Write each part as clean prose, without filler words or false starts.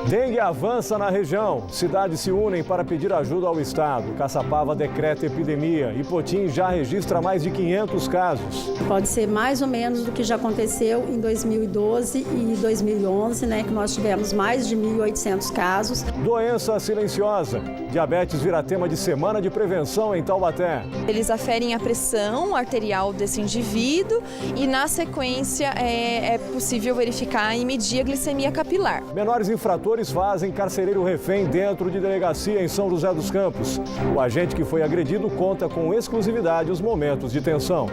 Dengue avança na região. Cidades se unem para pedir ajuda ao Estado. Caçapava decreta epidemia e Potim já registra mais de 500 casos. Pode ser mais ou menos do que já aconteceu em 2012 e 2011, que nós tivemos mais de 1.800 casos. Doença silenciosa. Diabetes vira tema de semana de prevenção em Taubaté. Eles aferem a pressão arterial desse indivíduo e, na sequência, é possível verificar e medir a glicemia capilar. Menores infratores fazem carcereiro refém dentro de delegacia em São José dos Campos. O agente que foi agredido conta com exclusividade os momentos de tensão.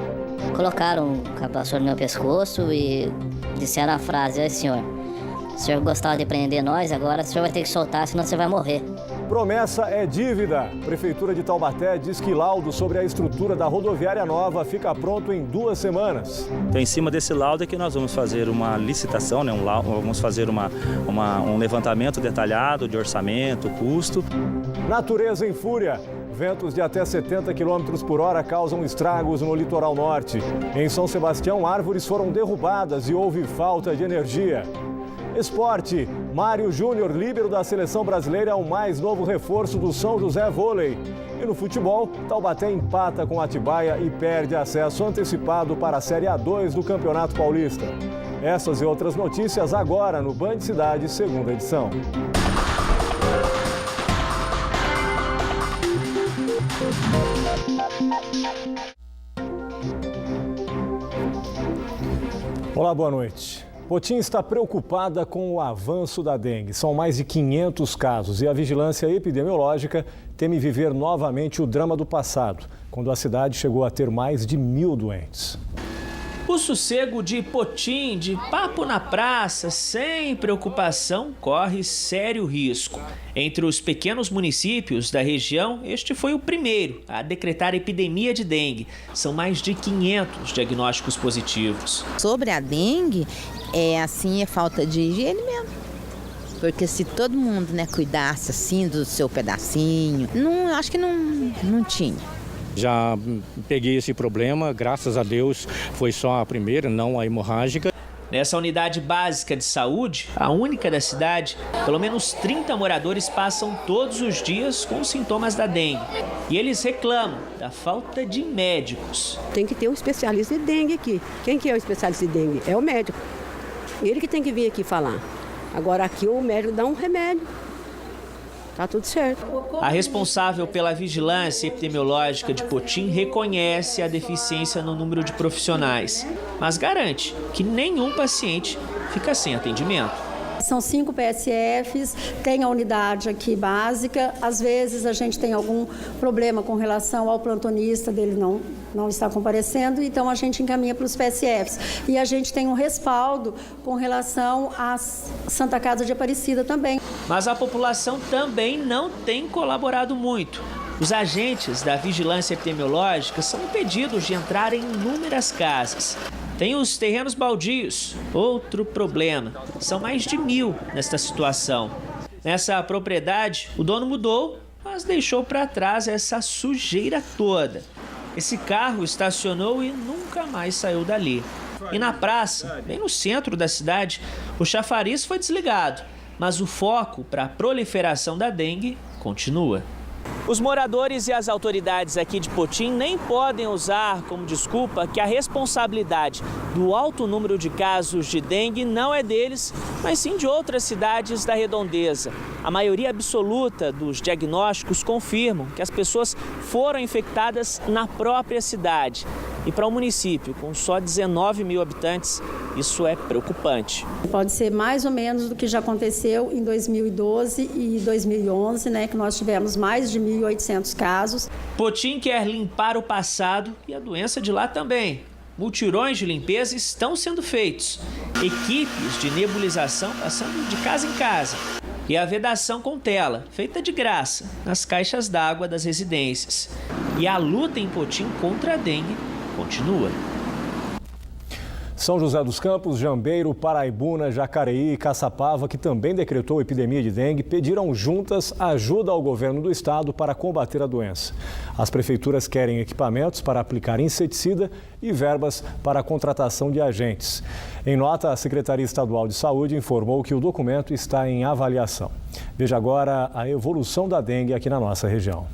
Colocaram o capacete no meu pescoço e disseram a frase: "Ei, senhor, o senhor gostava de prender nós, agora o senhor vai ter que soltar, senão você vai morrer." Promessa é dívida. Prefeitura de Taubaté diz que laudo sobre a estrutura da rodoviária nova fica pronto em 2 semanas. Então, em cima desse laudo é que nós vamos fazer uma licitação, vamos fazer um levantamento detalhado de orçamento, custo. Natureza em fúria. Ventos de até 70 km por hora causam estragos no litoral norte. Em São Sebastião, árvores foram derrubadas e houve falta de energia. Esporte. Mário Júnior, líbero da seleção brasileira, é o mais novo reforço do São José Vôlei. E no futebol, Taubaté empata com Atibaia e perde acesso antecipado para a Série A2 do Campeonato Paulista. Essas e outras notícias agora no Band Cidade, segunda edição. Olá, boa noite. Potim está preocupada com o avanço da dengue. São mais de 500 casos e a vigilância epidemiológica teme viver novamente o drama do passado, quando a cidade chegou a ter mais de 1.000 doentes. O sossego de Potim, de papo na praça, sem preocupação, corre sério risco. Entre os pequenos municípios da região, este foi o primeiro a decretar epidemia de dengue. São mais de 500 diagnósticos positivos. Sobre a dengue, é falta de higiene mesmo. Porque se todo mundo, cuidasse assim do seu pedacinho, acho que não tinha. Já peguei esse problema, graças a Deus foi só a primeira, não a hemorrágica. Nessa unidade básica de saúde, a única da cidade, pelo menos 30 moradores passam todos os dias com sintomas da dengue. E eles reclamam da falta de médicos. Tem que ter um especialista de dengue aqui. Quem que é o especialista de dengue? É o médico. Ele que tem que vir aqui falar. Agora aqui o médico dá um remédio. Tá tudo certo. A responsável pela vigilância epidemiológica de Potim reconhece a deficiência no número de profissionais, mas garante que nenhum paciente fica sem atendimento. São 5 PSFs, tem a unidade aqui básica. Às vezes a gente tem algum problema com relação ao plantonista, dele não está comparecendo, então a gente encaminha para os PSFs. E a gente tem um respaldo com relação à Santa Casa de Aparecida também. Mas a população também não tem colaborado muito. Os agentes da vigilância epidemiológica são impedidos de entrar em inúmeras casas. Tem os terrenos baldios, outro problema. São mais de 1.000 nesta situação. Nessa propriedade, o dono mudou, mas deixou para trás essa sujeira toda. Esse carro estacionou e nunca mais saiu dali. E na praça, bem no centro da cidade, o chafariz foi desligado, mas o foco para a proliferação da dengue continua. Os moradores e as autoridades aqui de Potim nem podem usar como desculpa que a responsabilidade do alto número de casos de dengue não é deles, mas sim de outras cidades da redondeza. A maioria absoluta dos diagnósticos confirmam que as pessoas foram infectadas na própria cidade. E para um município com só 19.000 habitantes, isso é preocupante. Pode ser mais ou menos do que já aconteceu em 2012 e 2011, que nós tivemos mais de 1.800 casos. Potim quer limpar o passado e a doença de lá também. Mutirões de limpeza estão sendo feitos. Equipes de nebulização passando de casa em casa. E a vedação com tela, feita de graça, nas caixas d'água das residências. E a luta em Potim contra a dengue continua. São José dos Campos, Jambeiro, Paraibuna, Jacareí e Caçapava, que também decretou epidemia de dengue, pediram juntas ajuda ao governo do estado para combater a doença. As prefeituras querem equipamentos para aplicar inseticida e verbas para a contratação de agentes. Em nota, a Secretaria Estadual de Saúde informou que o documento está em avaliação. Veja agora a evolução da dengue aqui na nossa região.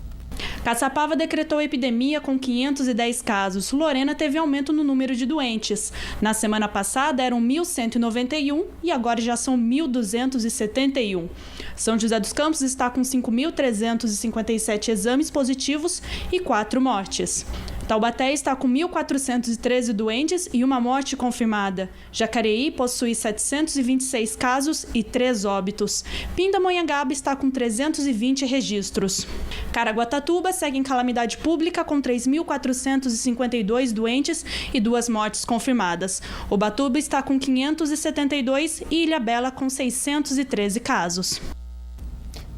Caçapava decretou epidemia com 510 casos. Lorena teve aumento no número de doentes. Na semana passada eram 1.191 e agora já são 1.271. São José dos Campos está com 5.357 exames positivos e 4 mortes. Taubaté está com 1.413 doentes e uma morte confirmada. Jacareí possui 726 casos e 3 óbitos. Pindamonhangaba está com 320 registros. Caraguatatuba segue em calamidade pública com 3.452 doentes e 2 mortes confirmadas. Ubatuba está com 572 e Ilhabela com 613 casos.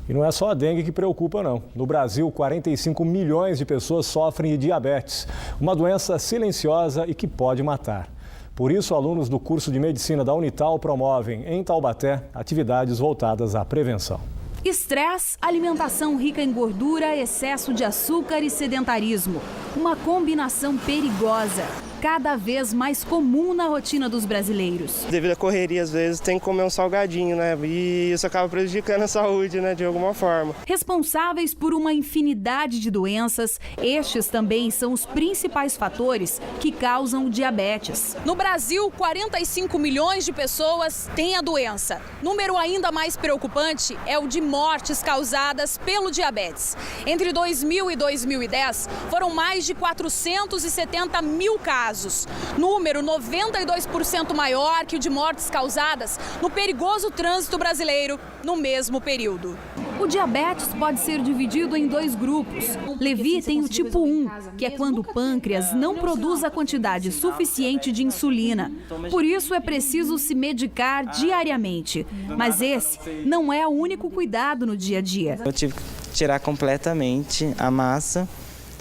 E não é só a dengue que preocupa, não. No Brasil, 45 milhões de pessoas sofrem de diabetes, uma doença silenciosa e que pode matar. Por isso, alunos do curso de medicina da Unital promovem, em Taubaté, atividades voltadas à prevenção. Estresse, alimentação rica em gordura, excesso de açúcar e sedentarismo. Uma combinação perigosa, cada vez mais comum na rotina dos brasileiros. Devido à correria, às vezes, tem que comer um salgadinho, né? E isso acaba prejudicando a saúde, né? De alguma forma. Responsáveis por uma infinidade de doenças, estes também são os principais fatores que causam o diabetes. No Brasil, 45 milhões de pessoas têm a doença. Número ainda mais preocupante é o de mortes causadas pelo diabetes. Entre 2000 e 2010, foram mais de 470 mil casos. Número 92% maior que o de mortes causadas no perigoso trânsito brasileiro no mesmo período. O diabetes pode ser dividido em 2 grupos. Levi tem o tipo 1, que é quando o pâncreas não produz a quantidade suficiente de insulina. Por isso é preciso se medicar diariamente. Mas esse não é o único cuidado no dia a dia. Eu tive que tirar completamente a massa,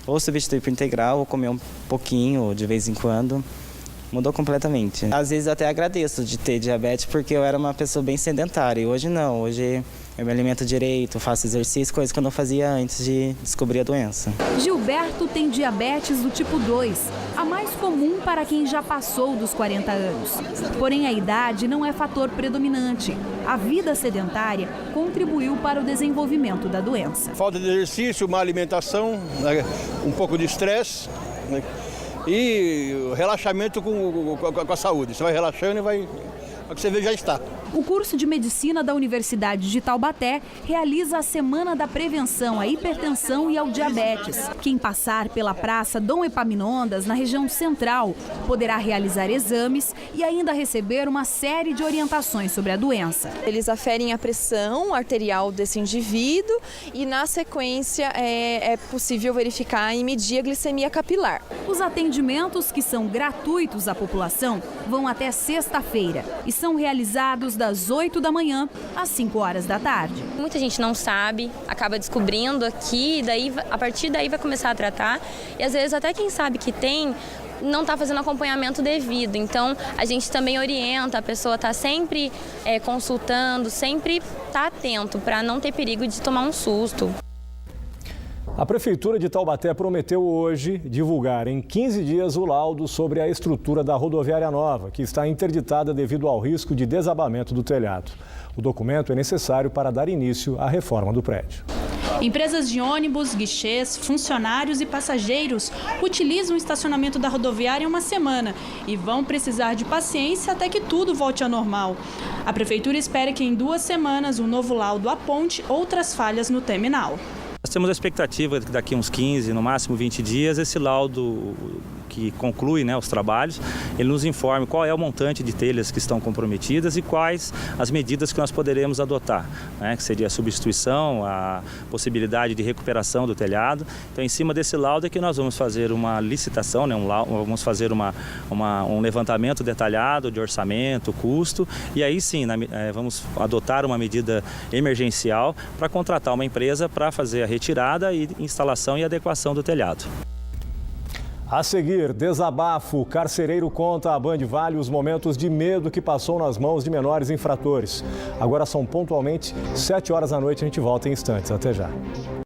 ou substituir por integral, ou comer um pouquinho de vez em quando. Mudou completamente. Às vezes eu até agradeço de ter diabetes, porque eu era uma pessoa bem sedentária. E hoje não, hoje eu me alimento direito, faço exercício, coisas que eu não fazia antes de descobrir a doença. Gilberto tem diabetes do tipo 2, a mais comum para quem já passou dos 40 anos. Porém, a idade não é fator predominante. A vida sedentária contribuiu para o desenvolvimento da doença. Falta de exercício, má alimentação, um pouco de estresse, e relaxamento com a saúde. Você vai relaxando e vai... O que você vê já está. O curso de medicina da Universidade de Taubaté realiza a Semana da Prevenção à Hipertensão e ao Diabetes. Quem passar pela Praça Dom Epaminondas, na região central, poderá realizar exames e ainda receber uma série de orientações sobre a doença. Eles aferem a pressão arterial desse indivíduo e, na sequência, é possível verificar e medir a glicemia capilar. Os atendimentos, que são gratuitos à população, vão até sexta-feira e são realizados das 8 da manhã às 5 horas da tarde. Muita gente não sabe, acaba descobrindo aqui, daí, a partir daí vai começar a tratar. E às vezes até quem sabe que tem não está fazendo acompanhamento devido. Então a gente também orienta, a pessoa está sempre consultando, sempre está atento para não ter perigo de tomar um susto. A Prefeitura de Taubaté prometeu hoje divulgar em 15 dias o laudo sobre a estrutura da rodoviária nova, que está interditada devido ao risco de desabamento do telhado. O documento é necessário para dar início à reforma do prédio. Empresas de ônibus, guichês, funcionários e passageiros utilizam o estacionamento da rodoviária uma semana e vão precisar de paciência até que tudo volte ao normal. A Prefeitura espera que em 2 semanas o novo laudo aponte outras falhas no terminal. Nós temos a expectativa de que daqui a uns 15, no máximo 20 dias, esse laudo que conclui, os trabalhos, ele nos informe qual é o montante de telhas que estão comprometidas e quais as medidas que nós poderemos adotar, que seria a substituição, a possibilidade de recuperação do telhado. Então, em cima desse laudo é que nós vamos fazer uma licitação, vamos fazer um levantamento detalhado de orçamento, custo, e aí sim vamos adotar uma medida emergencial para contratar uma empresa para fazer a retirada e instalação e adequação do telhado. A seguir, desabafo. Carcereiro conta à Band Vale os momentos de medo que passou nas mãos de menores infratores. Agora são pontualmente 7 horas da noite, a gente volta em instantes. Até já.